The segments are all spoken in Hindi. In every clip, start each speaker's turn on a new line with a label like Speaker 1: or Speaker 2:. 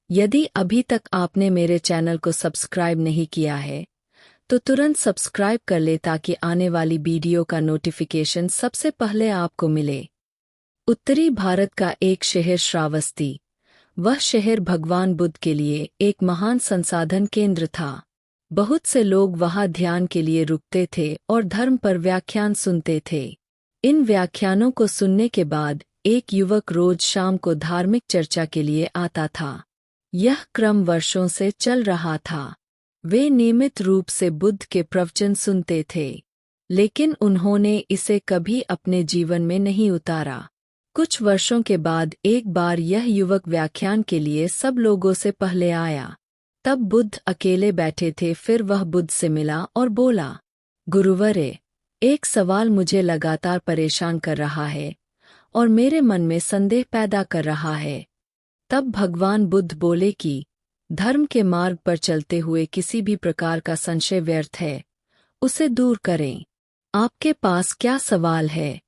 Speaker 1: यदि अभी तक आपने मेरे चैनल को सब्सक्राइब नहीं किया है तो तुरंत सब्सक्राइब कर ले ताकि आने वाली वीडियो का नोटिफिकेशन सबसे पहले आपको मिले। उत्तरी भारत का एक शहर श्रावस्ती। वह शहर भगवान बुद्ध के लिए एक महान संसाधन केंद्र था। बहुत से लोग वहां ध्यान के लिए रुकते थे और धर्म पर व्याख्यान सुनते थे। इन व्याख्यानों को सुनने के बाद एक युवक रोज शाम को धार्मिक चर्चा के लिए आता था। यह क्रम वर्षों से चल रहा था। वे नियमित रूप से बुद्ध के प्रवचन सुनते थे, लेकिन उन्होंने इसे कभी अपने जीवन में नहीं उतारा। कुछ वर्षों के बाद एक बार यह युवक व्याख्यान के लिए सब लोगों से पहले आया। तब बुद्ध अकेले बैठे थे। फिर वह बुद्ध से मिला और बोला, गुरुवरे, एक सवाल मुझे लगातार परेशान कर रहा है और मेरे मन में संदेह पैदा कर रहा है। तब भगवान बुद्ध बोले कि धर्म के मार्ग पर चलते हुए किसी भी प्रकार का संशय व्यर्थ है, उसे दूर करें। आपके पास क्या सवाल है?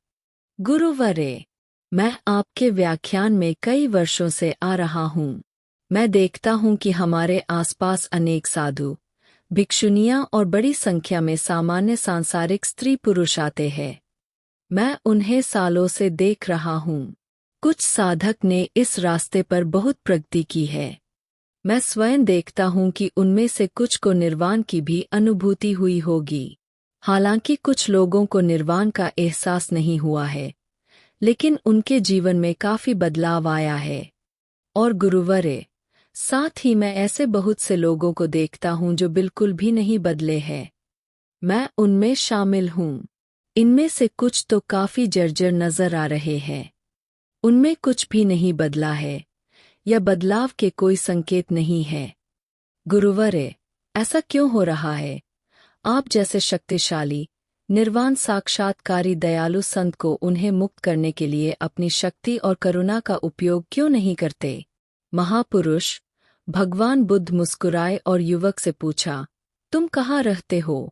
Speaker 1: गुरुवरे, मैं आपके व्याख्यान में कई वर्षों से आ रहा हूँ। मैं देखता हूँ कि हमारे आसपास अनेक साधु, भिक्षुनियाँ और बड़ी संख्या में सामान्य सांसारिक स्त्री पुरुष आते हैं। मैं उन्हें सालों से देख रहा हूँ। कुछ साधक ने इस रास्ते पर बहुत प्रगति की है। मैं स्वयं देखता हूँ कि उनमें से कुछ को निर्वाण की भी अनुभूति हुई होगी। हालांकि कुछ लोगों को निर्वाण का एहसास नहीं हुआ है, लेकिन उनके जीवन में काफी बदलाव आया है। और गुरुवरे, साथ ही मैं ऐसे बहुत से लोगों को देखता हूँ जो बिल्कुल भी नहीं बदले हैं। मैं उनमें शामिल हूँ। इनमें से कुछ तो काफी जर्जर नजर आ रहे हैं। उनमें कुछ भी नहीं बदला है या बदलाव के कोई संकेत नहीं है। गुरुवरे, ऐसा क्यों हो रहा है? आप जैसे शक्तिशाली, निर्वाण साक्षात्कारी दयालु संत को उन्हें मुक्त करने के लिए अपनी शक्ति और करुणा का उपयोग क्यों नहीं करते? महापुरुष, भगवान बुद्ध मुस्कुराए और युवक से पूछा, तुम कहाँ रहते हो?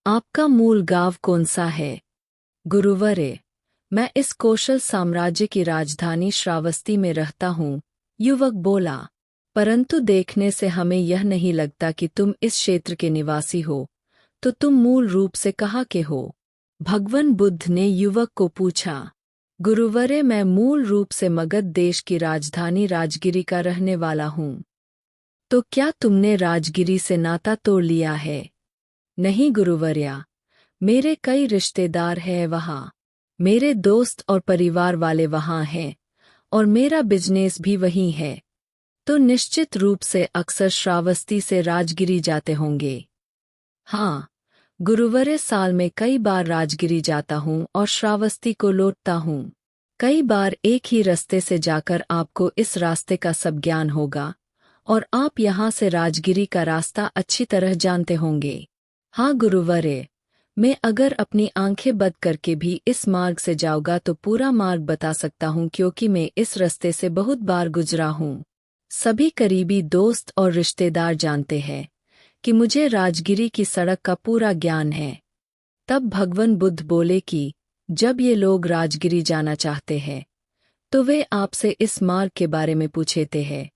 Speaker 1: आपका मूल गांव कौन सा है? गुरुवरे, मैं इस कौशल साम्राज्य की राजधानी श्रावस्ती में रहता हूँ, युवक बोला। परंतु देखने से हमें यह नहीं लगता कि तुम इस क्षेत्र के निवासी हो, तो तुम मूल रूप से कहाँ के हो? भगवान बुद्ध ने युवक को पूछा। गुरुवरे, मैं मूल रूप से मगध देश की राजधानी राजगिरी का रहने वाला हूँ। तो क्या तुमने राजगिरी से नाता तोड़ लिया है? नहीं गुरुवर्या, मेरे कई रिश्तेदार हैं वहाँ। मेरे दोस्त और परिवार वाले वहाँ हैं और मेरा बिजनेस भी वहीं है। तो निश्चित रूप से अक्सर श्रावस्ती से राजगिरी जाते होंगे। हाँ गुरुवरे, साल में कई बार राजगिरी जाता हूँ और श्रावस्ती को लौटता हूँ। कई बार एक ही रास्ते से जाकर आपको इस रास्ते का सब ज्ञान होगा और आप यहाँ से राजगिरी का रास्ता अच्छी तरह जानते होंगे। हाँ गुरुवरे, मैं अगर अपनी आंखें बंद करके भी इस मार्ग से जाऊँगा तो पूरा मार्ग बता सकता हूँ, क्योंकि मैं इस रास्ते से बहुत बार गुजरा हूँ। सभी करीबी दोस्त और रिश्तेदार जानते हैं कि मुझे राजगिरी की सड़क का पूरा ज्ञान है। तब भगवान बुद्ध बोले कि जब ये लोग राजगिरी जाना चाहते हैं तो वे आपसे इस मार्ग के बारे में पूछते हैं।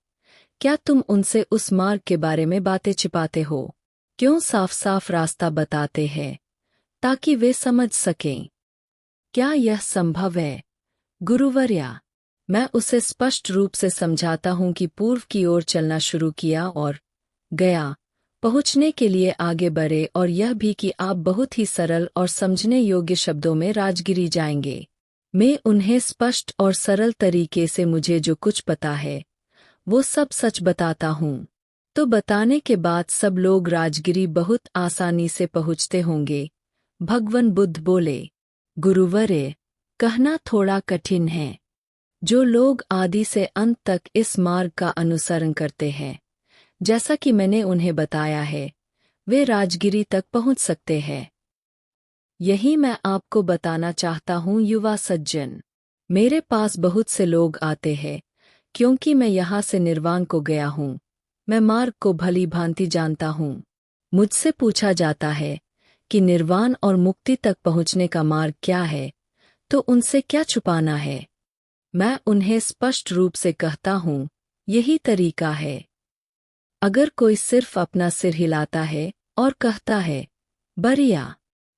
Speaker 1: क्या तुम उनसे उस मार्ग के बारे में बातें छिपाते हो? क्यों साफ साफ रास्ता बताते हैं ताकि वे समझ सकें? क्या यह संभव है? गुरुवर्या, मैं उसे स्पष्ट रूप से समझाता हूँ कि पूर्व की ओर चलना शुरू किया और गया पहुँचने के लिए आगे बढ़े, और यह भी कि आप बहुत ही सरल और समझने योग्य शब्दों में राजगिरी जाएंगे। मैं उन्हें स्पष्ट और सरल तरीके से मुझे जो कुछ पता है वो सब सच बताता हूँ। तो बताने के बाद सब लोग राजगिरी बहुत आसानी से पहुँचते होंगे। भगवान बुद्ध बोले, गुरुवरे, कहना थोड़ा कठिन है। जो लोग आदि से अंत तक इस मार्ग का अनुसरण करते हैं, जैसा कि मैंने उन्हें बताया है, वे राजगिरी तक पहुंच सकते हैं। यही मैं आपको बताना चाहता हूँ युवा सज्जन। मेरे पास बहुत से लोग आते हैं क्योंकि मैं यहाँ से निर्वाण को गया हूँ। मैं मार्ग को भली भांति जानता हूँ। मुझसे पूछा जाता है कि निर्वाण और मुक्ति तक पहुँचने का मार्ग क्या है, तो उनसे क्या छुपाना है? मैं उन्हें स्पष्ट रूप से कहता हूँ, यही तरीका है। अगर कोई सिर्फ अपना सिर हिलाता है और कहता है, बढ़िया,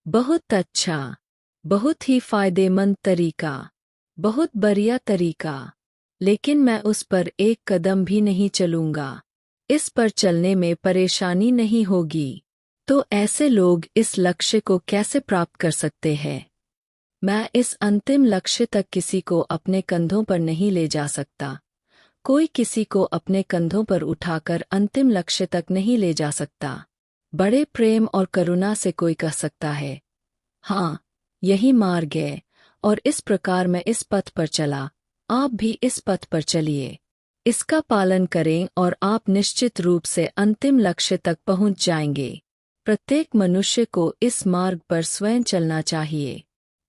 Speaker 1: बहुत अच्छा, बहुत ही फायदेमंद तरीका, बहुत बढ़िया तरीका, लेकिन मैं उस पर एक कदम भी नहीं चलूंगा, इस पर चलने में परेशानी नहीं होगी, तो ऐसे लोग इस लक्ष्य को कैसे प्राप्त कर सकते हैं? मैं इस अंतिम लक्ष्य तक किसी को अपने कंधों पर नहीं ले जा सकता। कोई किसी को अपने कंधों पर उठाकर अंतिम लक्ष्य तक नहीं ले जा सकता। बड़े प्रेम और करुणा से कोई कह सकता है, हाँ, यही मार्ग है, और इस प्रकार मैं इस पथ पर चला, आप भी इस पथ पर चलिए। इसका पालन करें और आप निश्चित रूप से अंतिम लक्ष्य तक पहुंच जाएंगे। प्रत्येक मनुष्य को इस मार्ग पर स्वयं चलना चाहिए,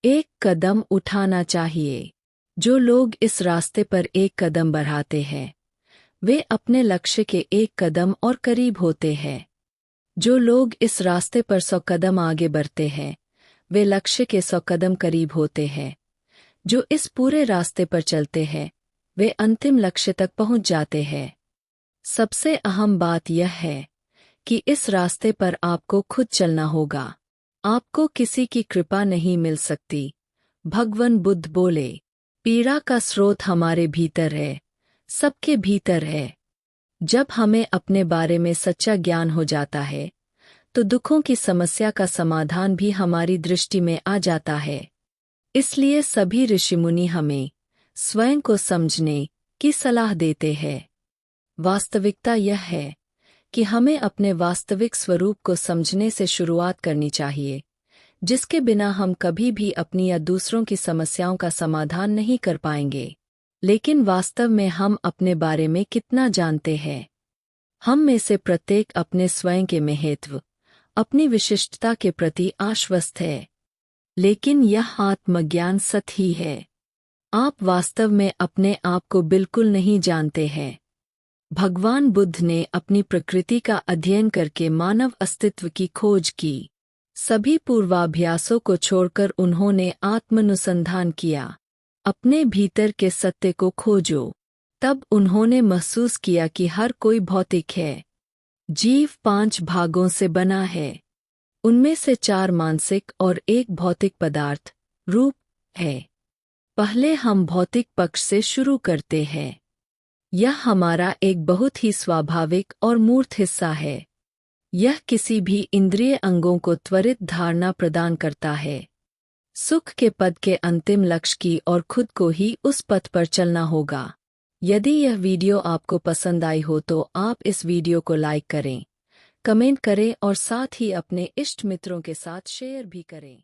Speaker 1: एक कदम उठाना चाहिए। जो लोग इस रास्ते पर एक कदम बढ़ाते हैं, वे अपने लक्ष्य के एक कदम और करीब होते हैं। जो लोग इस रास्ते पर 100 कदम आगे बढ़ते हैं, वे लक्ष्य के 100 कदम करीब होते हैं। जो इस पूरे रास्ते पर चलते हैं, वे अंतिम लक्ष्य तक पहुंच जाते हैं। सबसे अहम बात यह है कि इस रास्ते पर आपको खुद चलना होगा। आपको किसी की कृपा नहीं मिल सकती। भगवान बुद्ध बोले, पीड़ा का स्रोत हमारे भीतर है, सबके भीतर है। जब हमें अपने बारे में सच्चा ज्ञान हो जाता है, तो दुखों की समस्या का समाधान भी हमारी दृष्टि में आ जाता है। इसलिए सभी ऋषिमुनि हमें स्वयं को समझने की सलाह देते हैं। वास्तविकता यह है कि हमें अपने वास्तविक स्वरूप को समझने से शुरुआत करनी चाहिए, जिसके बिना हम कभी भी अपनी या दूसरों की समस्याओं का समाधान नहीं कर पाएंगे। लेकिन वास्तव में हम अपने बारे में कितना जानते हैं? हम में से प्रत्येक अपने स्वयं के महत्व, अपनी विशिष्टता के प्रति आश्वस्त है। लेकिन यह आत्मज्ञान सत्य ही है। आप वास्तव में अपने आप को बिल्कुल नहीं जानते हैं। भगवान बुद्ध ने अपनी प्रकृति का अध्ययन करके मानव अस्तित्व की खोज की। सभी पूर्वाभ्यासों को छोड़कर उन्होंने आत्मानुसंधान किया। अपने भीतर के सत्य को खोजो। तब उन्होंने महसूस किया कि हर कोई भौतिक है। जीव 5 भागों से बना है। उनमें से 4 मानसिक और 1 भौतिक पदार्थ, रूप, है। पहले हम भौतिक पक्ष से शुरू करते हैं। यह हमारा एक बहुत ही स्वाभाविक और मूर्त हिस्सा है। यह किसी भी इंद्रिय अंगों को त्वरित धारणा प्रदान करता है। सुख के पद के अंतिम लक्ष्य की और खुद को ही उस पथ पर चलना होगा। यदि यह वीडियो आपको पसंद आई हो तो आप इस वीडियो को लाइक करें, कमेंट करें और साथ ही अपने इष्ट मित्रों के साथ शेयर भी करें।